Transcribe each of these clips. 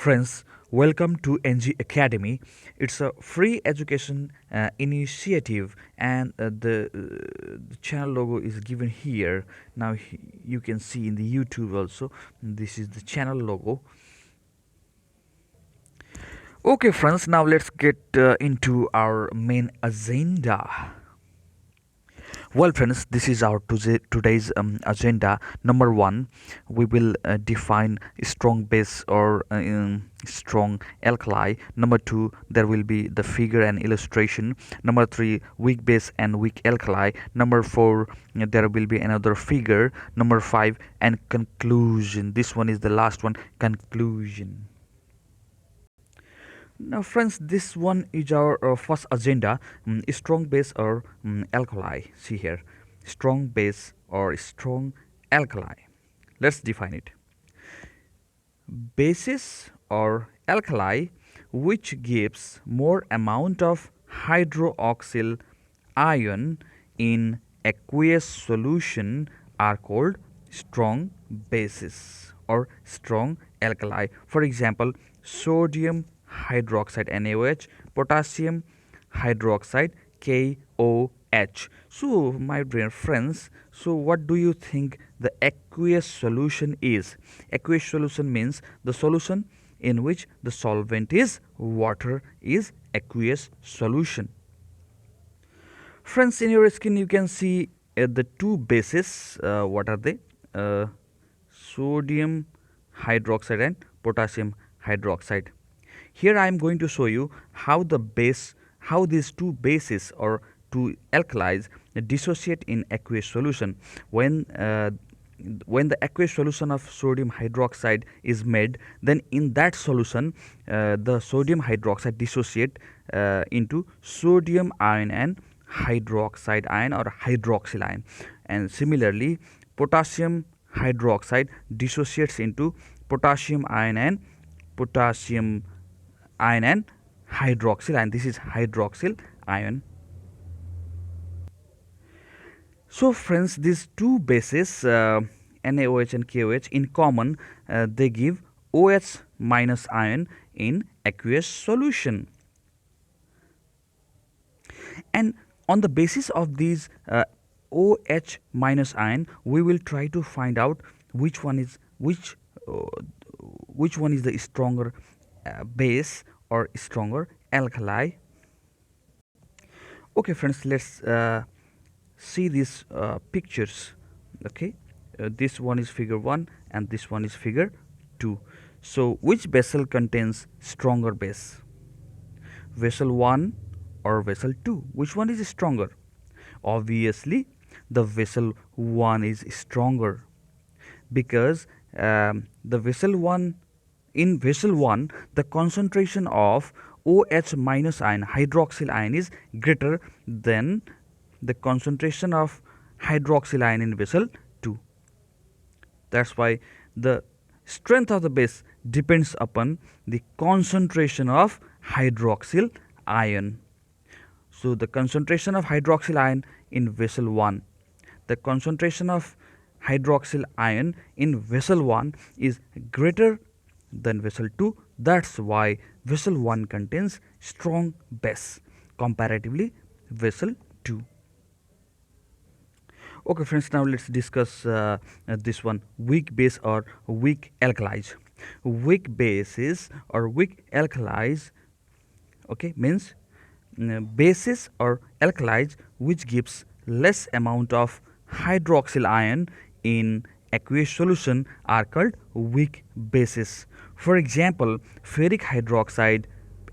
Friends, welcome to NG Academy. It's a free education initiative, and the channel logo is given here. Now you can see in the YouTube also. This is the channel logo. Okay, friends. Now let's get into our main agenda. Well, friends, this is our today's agenda. Number one, we will define strong base or strong alkali. Number two, there will be the figure and illustration. Number three, weak base and weak alkali. Number four, there will be another figure. Number five, and conclusion. This one is the last one, conclusion. Now, friends, this one is our first agenda, strong base or alkali. See here, strong base or strong alkali. Let's define it. Bases or alkali which gives more amount of hydroxyl ion in aqueous solution are called strong bases or strong alkali. For example, sodium hydroxide NaOH, potassium hydroxide KOH. So my dear friends, so what do you think the aqueous solution is? Aqueous solution means the solution in which the solvent is water is aqueous solution. Friends, in your skin you can see the two bases. What are they? Sodium hydroxide and potassium hydroxide. Here I am going to show you how these two bases or two alkalis dissociate in aqueous solution. When the aqueous solution of sodium hydroxide is made, then in that solution the sodium hydroxide dissociate into sodium ion and hydroxide ion or hydroxyl ion, and similarly potassium hydroxide dissociates into potassium ion and potassium ion and hydroxyl ion. This is hydroxyl ion. So friends, these two bases NaOH and KOH in common, they give OH minus ion in aqueous solution, and on the basis of these OH minus ion, we will try to find out which one is the stronger base or stronger alkali. Okay, friends, let's see these pictures. Okay, this one is figure 1 and this one is figure 2. So which vessel contains stronger base? Vessel 1 or vessel 2? Which one is stronger? Obviously the vessel 1 is stronger, because the vessel 1, in vessel 1 the concentration of OH minus ion hydroxyl ion is greater than the concentration of hydroxyl ion in vessel 2. That's why the strength of the base depends upon the concentration of hydroxyl ion. So the concentration of hydroxyl ion in vessel 1, the concentration of hydroxyl ion in vessel 1 is greater than vessel 2. That's why vessel 1 contains strong base comparatively vessel 2. Okay, friends, now let's discuss this one, weak base or weak alkalis. Weak bases or weak alkalis, okay, means bases or alkalis which gives less amount of hydroxyl ion in aqueous solution are called weak bases. For example, ferric hydroxide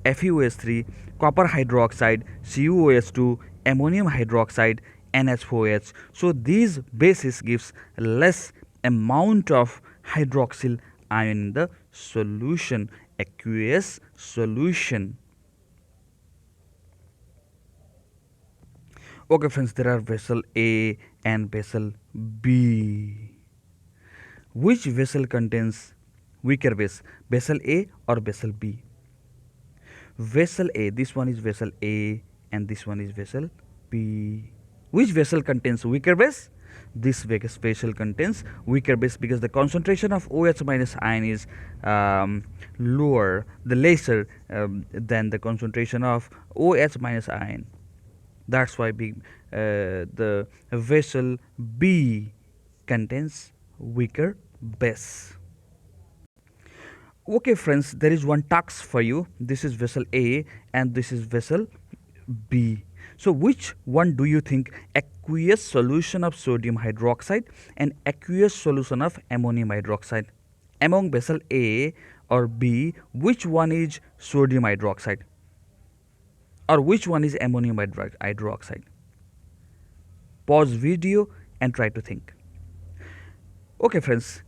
FeOH3, copper hydroxide CuOH2, ammonium hydroxide NH4OH. So these bases gives less amount of hydroxyl ion in the solution, aqueous solution. Okay, friends, there are vessel A and vessel B. Which vessel contains weaker base, vessel A or vessel B? Vessel A, this one is vessel A and this one is vessel B. Which vessel contains weaker base? This vessel contains weaker base because the concentration of OH minus ion is lower, the lesser than the concentration of OH minus ion. That's why the vessel B contains weaker base. Okay friends, there is one task for you. This is vessel A and this is vessel B. So which one do you think aqueous solution of sodium hydroxide and aqueous solution of ammonium hydroxide? Among vessel A or B, which one is sodium hydroxide? Or which one is ammonium hydroxide? Pause video and try to think. Okay friends,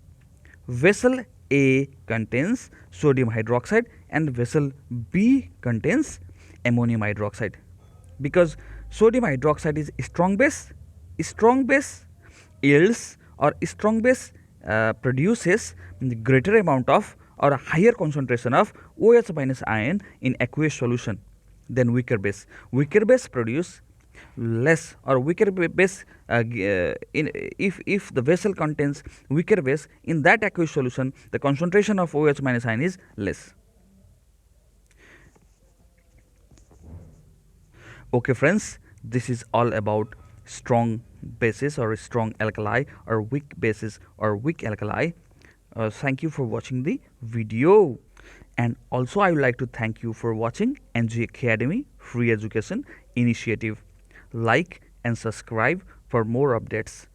vessel A contains sodium hydroxide and vessel B contains ammonium hydroxide. Because sodium hydroxide is strong base yields or strong base produces greater amount of or a higher concentration of OH minus ion in aqueous solution than weaker base. Weaker base produce less or weaker base if the vessel contains weaker base, in that aqueous solution the concentration of OH minus ion is less. Okay friends, this is all about strong bases or strong alkali or weak bases or weak alkali. Thank you for watching the video, and also I would like to thank you for watching NG Academy Free Education Initiative. Like and subscribe for more updates.